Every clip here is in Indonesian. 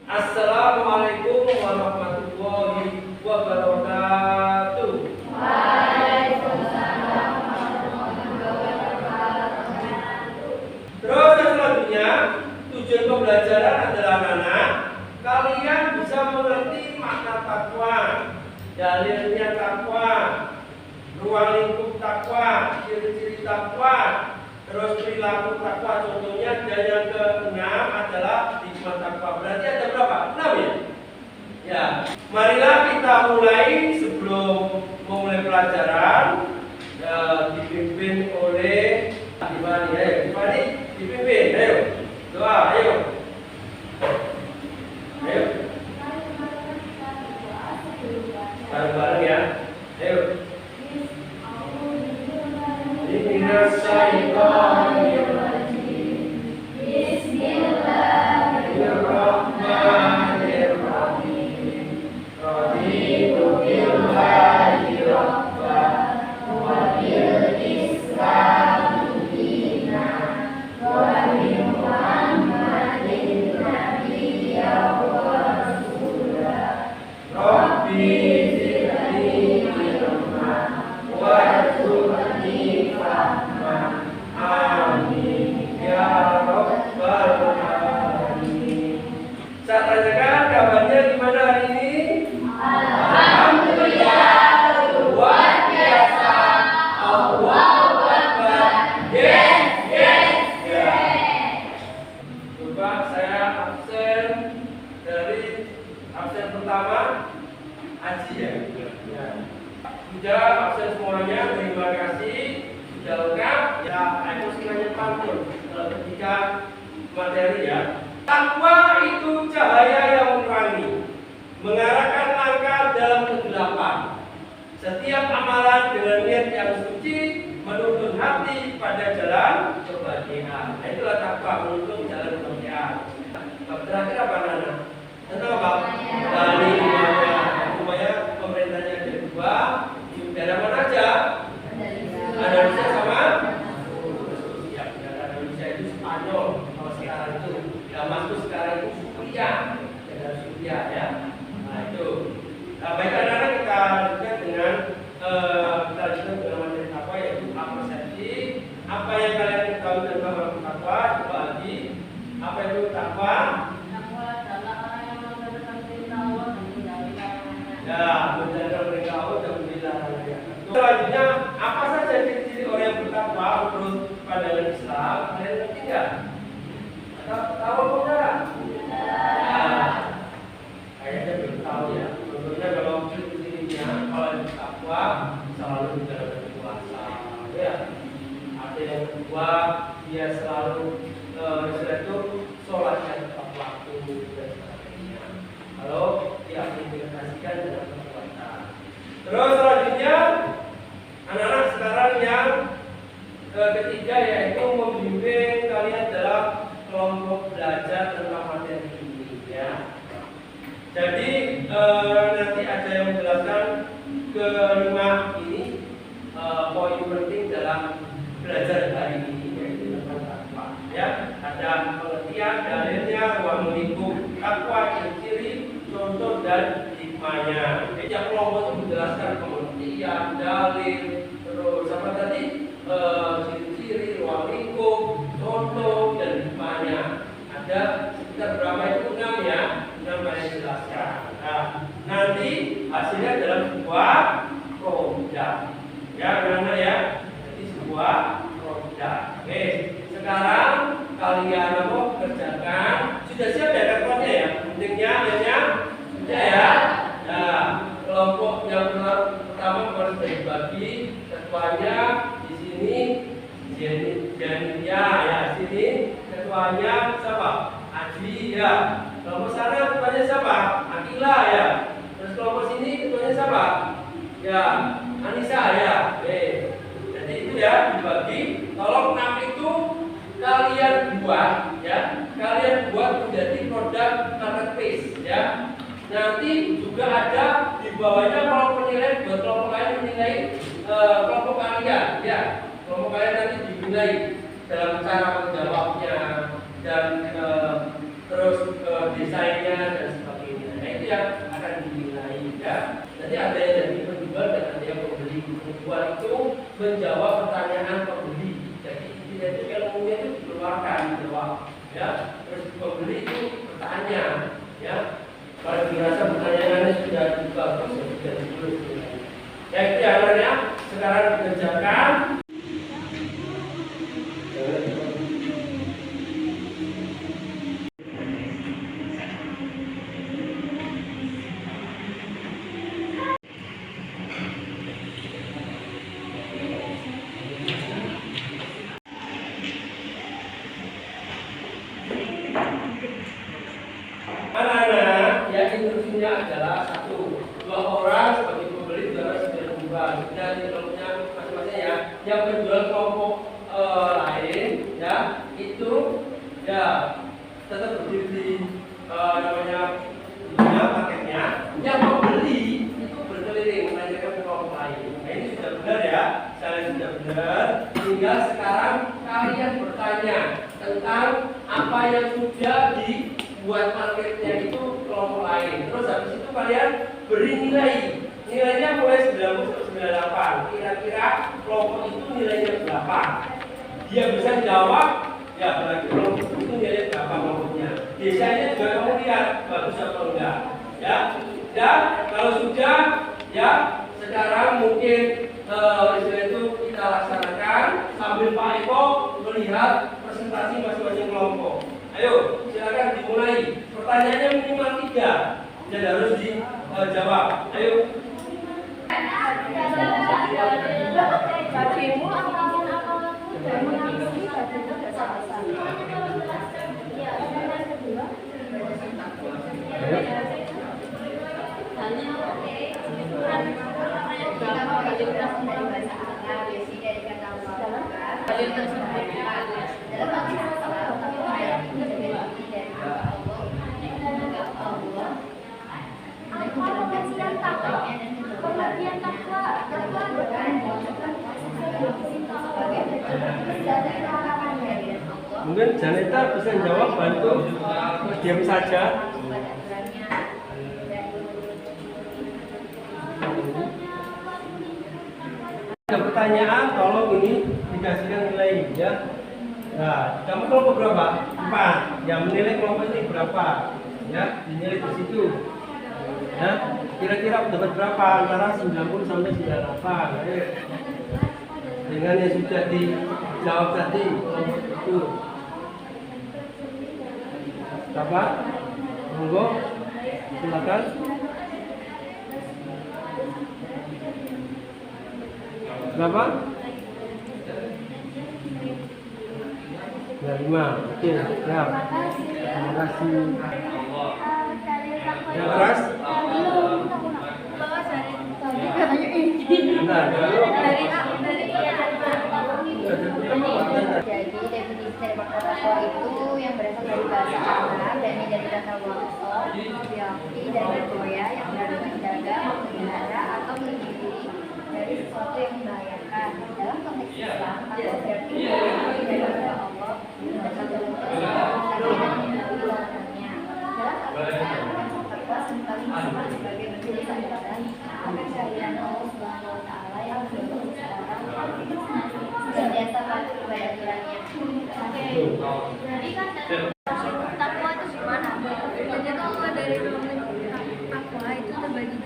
Assalamualaikum warahmatullahi wabarakatuh. Waalaikumsalam warahmatullahi wabarakatuh. Terus yang selanjutnya, tujuan pembelajaran adalah anak-anak kalian bisa mengerti makna takwa, dalilnya takwa, ruang lingkup takwa, ciri-ciri takwa, terus perilaku takwa contohnya. Dan yang keenam adalah hikmah takwa. Berarti ada berapa? 6 ya? Ya. Marilah kita mulai. Sebelum memulai pelajaran dipimpin oleh Ibani. Ayo, Ibani dipimpin. Ayo. Doa, ayo. Ayo. Bareng-bareng ya. Ayo. Bismillahirrahmanirrahim. Raditu billahi rabba wa bil Islam dinan wa bi Muhammadin nabiyyan wa rasulah. Rabbi zidni ilma warzuqni fahma. Amin ya rabbal alamin. Saya tanyakan kabarnya gimana hari ini? Alhamdulillah, luar biasa. Allahu Akbar. Yes, yes, yes. Coba saya absen dari absen pertama Aji ya. Sudah absen semuanya, terima kasih. Sudah lengkap. Ya, aku semuanya pantun ketika materi ya. Takwa itu cahaya yang menerangi, mengarahkan langkah dalam kegelapan. Setiap amalan dengan niat yang suci menuntun hati pada jalan kebahagiaan. Nah, itulah takwa, menuntun jalan kebahagiaan. Terakhir apa Nana? Tentang apa? Dari rumahnya pemerintahnya ada 2 di daerah mana aja? Indonesia sama? Ya, negara Indonesia itu Spanyol. Kalau sekarang itu Damaskus, sekarang itu Syria, negara Syria ya. Nah itu. Baik anak-anak, kita lanjutkan dengan materi takwa, yaitu persepsi. Apa yang kalian ketahui tentang takwa? Coba lagi. Apa itu takwa? Takwa adalah orang yang mengerjakan perintah Allah dan menjauhi larangannya. Ya, menjalankan perintah Allah dan menjauhi larangannya. Selanjutnya, apa saja ciri-ciri orang yang bertakwa menurut pandangan Islam? Kalian ngerti nggak? Tahu apa enggak? Nah, kayaknya belum tahu ya. Contohnya kalau ciri-cirinya, kalau yang bertakwa selalu menjalankan puasa, ya. Ada yang kedua, dia selalu itu sholatnya tepat waktu dan sebagainya. Kalau diaplikasikan dengan perbuatan. Terus selanjutnya, anak-anak sekarang yang ketiga yaitu membimbing kalian dalam kelompok belajar tentang materi ini ya. Jadi nanti ada yang menjelaskan kelima ini poin penting dalam belajar hari ini, yaitu tentang takwa ya. Ada pengertian, dalilnya, ruang lingkup takwa, ciri-ciri, contoh dan hikmahnya. Setiap kelompok itu menjelaskan pengertian, dalil, terus apa tadi, ciri-ciri, ruang lingkup, contoh dan hikmahnya. Ada sekitar berapa itu? 6 ya, 6 yang dijelaskan. Nah, nanti hasilnya dalam sebuah produk ya, anak-anak ya. Jadi sebuah produk. Oke, sekarang kalian mau kerjakan. Sudah siap ya kartonnya ya? Pentingnya lihatnya sudah ya. Nah, kelompok yang pertama harus dibagi. Ketuanya di sini Jania ya, sini ketuanya siapa? Aji ya. Kelompok sana ketuanya siapa? Akila ya. Terus kelompok sini ketuanya siapa? Ya, Anissa ya. Oke. Jadi itu ya dibagi. Tolong 6 itu kalian buat ya. Kalian buat menjadi produk marketplace ya. Nanti juga ada di bawahnya kolom penilaian buat kelompok kalian menilai kelompok kalian ya. Kelompok kalian nanti dinilai dalam cara menjawabnya dan terus desainnya dan sebagainya. Nah itu yang akan dinilai ya. Nanti ada yang jadi penjual dan ada yang pembeli. Penjual itu menjawab pertanyaan pembeli. Jadi itu ilmunya itu dikeluarkan dijawab ya. Terus pembeli itu bertanya ya. Kalau dirasa pertanyaannya sudah bagus ya sudah ditulis. Ya itu yang lainnya sekarang dikerjakan. Anak-anak, ya instruksinya adalah satu, dua orang sebagai pembeli, dua orang sebagai penjual. Dan kelompoknya masing-masing ya. Yang penjual kelompok lain, ya itu ya tetap berdiri di namanya paketnya. Yang pembeli itu berkeliling menanyakan ke kelompok lain. Nah ini sudah benar ya, saya sudah benar. Tinggal sekarang kalian bertanya tentang apa yang sudah dibuat marketnya itu kelompok lain. Terus habis itu kalian beri nilai. Nilainya mulai 90 sampai 98. Kira-kira kelompok itu nilainya berapa? Dia bisa jawab, ya berarti kelompok itu nilainya berapa kelompoknya. Biasanya juga kamu lihat bagus atau enggak. Ya, dan kalau sudah, ya sekarang mungkin istilah itu kita laksanakan sambil Pak Eko melihat presentasi masing-masing kelompok. Ayo, silakan dimulai. Pertanyaannya minimal 3 dan harus dijawab. Ayo. Bagimu apa Mungkin Janeta bisa jawab, bantu diam saja. Ada pertanyaan, tolong ini dikasihkan nilai ya. Nah, kamu kelompok berapa? 4. Yang menilai kelompok ini berapa? Ya, dinilai di situ. Ya, kira-kira dapat berapa? Antara 90 sampai 98. Ayo. Dengan yang sudah dijawab tadi kelompok itu. Berapa? Monggo, silakan. Berapa? 5. Oke, siap. Terima kasih. Ya, terus? Bentar, dulu. Jadi definisi dari makna takwa itu yang berasal dari bahasa Arab dan dari kata waqaf, yakni dari koya yang berarti menjaga, memelihara atau melindungi dari sesuatu yang membahayakan. Dalam konteks Islam, takwa berarti dari kepada Allah dan menjauhi larangannya. Dalam Al-Quran, takwa seringkali disebut sebagai bentuk kesadaran akan kehadiran Allah Subhanahu Wa Taala yang mendorong seseorang senantiasa patuh kepada aturannya. Jadi kan takwa itu gimana? Jadi kalau dari takwa itu terbagi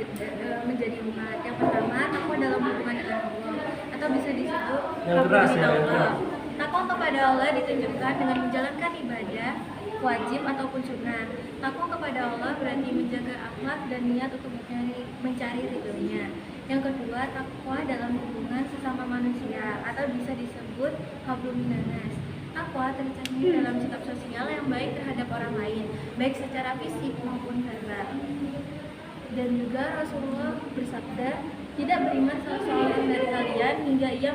menjadi 4. Yang pertama, takwa dalam hubungan dengan Allah atau bisa disebut Allah. Takwa kepada Allah ditunjukkan dengan menjalankan ibadah wajib ataupun sunnah. Takwa kepada Allah berarti menjaga akhlak dan niat untuk mencari ridhonya. Yang kedua, takwa dalam hubungan sesama manusia atau bisa disebut hablum minannas. Takwa tercermin dalam sikap sosial yang baik terhadap orang lain, baik secara fisik maupun verbal. Dan juga Rasulullah bersabda, tidak beriman salah seorang dari kalian hingga ia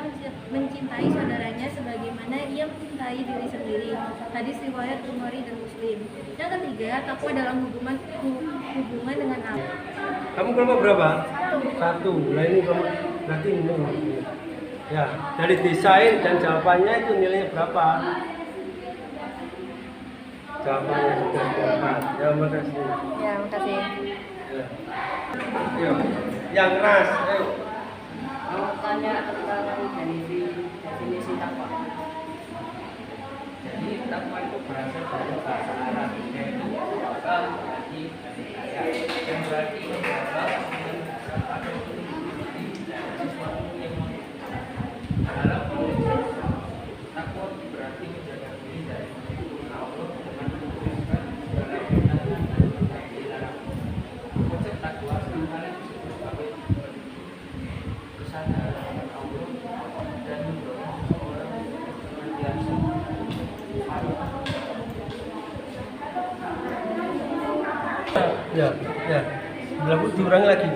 mencintai saudaranya sebagaimana ia mencintai diri sendiri. Hadis riwayat Bukhari dan Muslim. Yang ketiga, takwa dalam hubungan dengan Allah. Kamu kelompok berapa? 1. Nah ini kelompok berarti ini. Ya, dari desain dan jawabannya itu nilainya berapa? jawaban yang sudah didapat. Ya, makasih. Ya, makasih. Ya. Ayo, yang keras, ayo. Mau tanya tentang definisi takwa. Jadi takwa itu berasal dari bahasa Arab, yaitu takwa berarti yang berarti menjaga atau mengikuti sesuatu yang dalam konteks takwa berarti menjaga diri dari Allah dengan menggunakan segala perintah dan dilarang. Konsep takwa seringkali disebut sebagai kesadaran akan Allah dan mendorong seseorang untuk senantiasa Ya, ya. Belum diulangi lagi.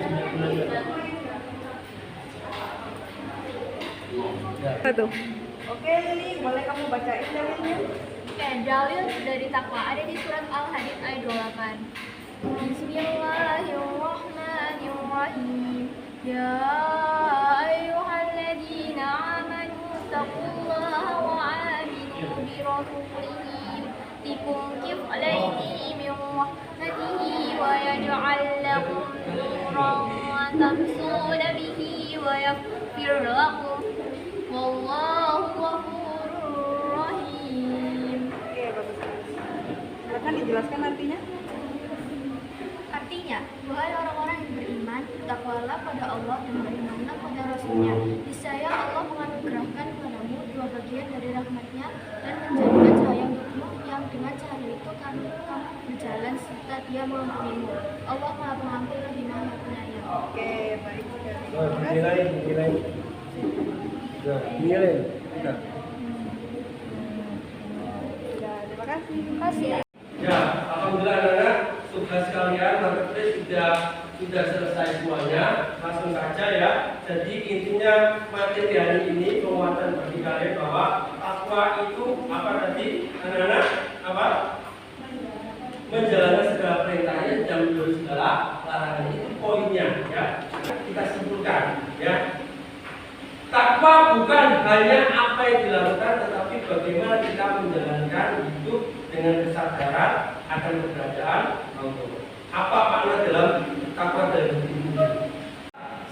Ya. Oke Lili, boleh kamu bacain dalilnya? Oke, dalil dari takwa ada di surat Al-Hadid ayat 28. Bismillahirrahmanirrahim. Ya ayyuhalladzina amanu taqullaha wa aminu bi rasulihi yutikum kiflayni min rahmatihi wa yaj'al lakum nuran wa tamshuna bihi wa yaghfir lakum wallahu ghafurur rahim. Oke, bagus. Silakan dijelaskan artinya. Artinya, wahai orang-orang yang beriman, bertakwalah pada Allah dan berimanlah pada Rasulnya. Niscaya Allah menganugerahkan kepadamu dua bagian dari rahmatnya dan menjadikan cahaya untukmu yang dengan cahaya itu kamu berjalan serta Dia mengampunimu. Allah Maha Pengampun lagi Maha Penyayang. Oke, baik. Oh, dinilai. Ya, dinilai. Ya. Ya, terima kasih. Ya, alhamdulillah anak-anak, tugas kalian marketplace sudah selesai semuanya. Langsung saja ya. Jadi intinya materi hari ini penguatan bagi kalian bahwa takwa itu apa tadi anak-anak? Apa? Menjalankan segala perintahnya dan menjauhi segala larangan, itu poinnya ya. Kita simpulkan ya. Takwa bukan hanya apa yang dilakukan, tetapi bagaimana kita menjalankan hidup dengan kesadaran akan keberadaan Allah. Apa makna dalam takwa dalam hidup ini?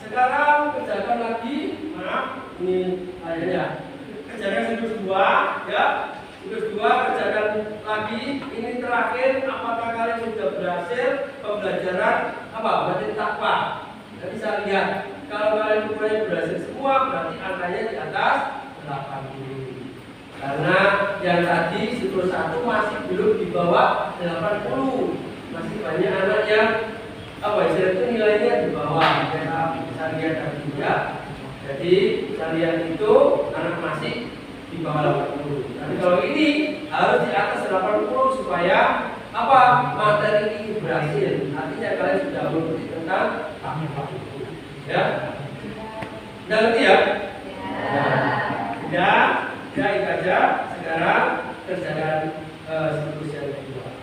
Sekarang kerjakan lagi, maaf, ini layarnya. Kerjakan siklus 2, ya. Siklus 2 kerjakan lagi. Ini terakhir, apakah kalian sudah berhasil pembelajaran apa? Materi takwa. Nanti saya lihat. Kalau kalian ukurannya berhasil semua, berarti angkanya di atas 80. Karena yang tadi siklus 1 masih belum di bawah 80. Masih banyak anak yang itu nilainya di bawah. Saya lihat tadi ya. Jadi saya lihat itu anak masih di bawah 80. Tapi kalau ini harus di atas 80 supaya materi ini berhasil. Artinya kalian sudah mengerti tentang ya, udah ngerti ya? Ya, itu aja. Sekarang kerjakan siklus yang kedua.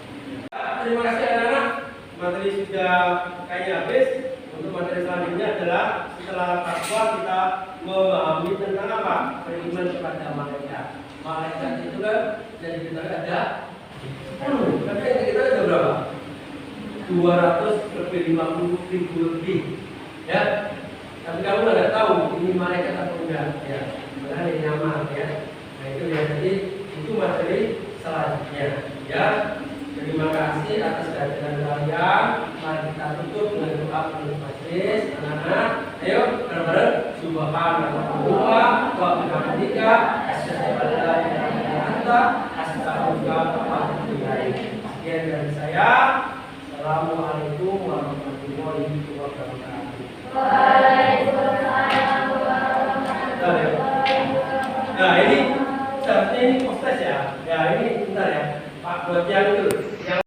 Terima kasih anak-anak. Materi sudah kayaknya habis. Untuk materi selanjutnya adalah setelah takwa kita memahami tentang apa? Beriman kepada malaikat. Malaikat itu kan jadi kita ada 10. Tapi yang kita ada berapa? 250 lebih. Ya, tapi kamu nggak tahu ini malaikat atau enggak ya, malah ini nyamar ya. Nah itu ya, jadi itu materi selanjutnya ya. Terima kasih atas kehadiran kalian. Mari kita tutup dengan doa penutup majelis. Anak-anak, ayo bareng-bareng. Subhanallah wa bihamdika asyhadu an la ilaha illa anta astaghfiruka wa atubu ilaik. Sekian dari saya. Assalamualaikum warahmatullahi wabarakatuh. Waalaikumsalam warahmatullahi wabarakatuh. Nah ini seharusnya ini proses ya. Ya ini bentar ya Pak, buat yang itu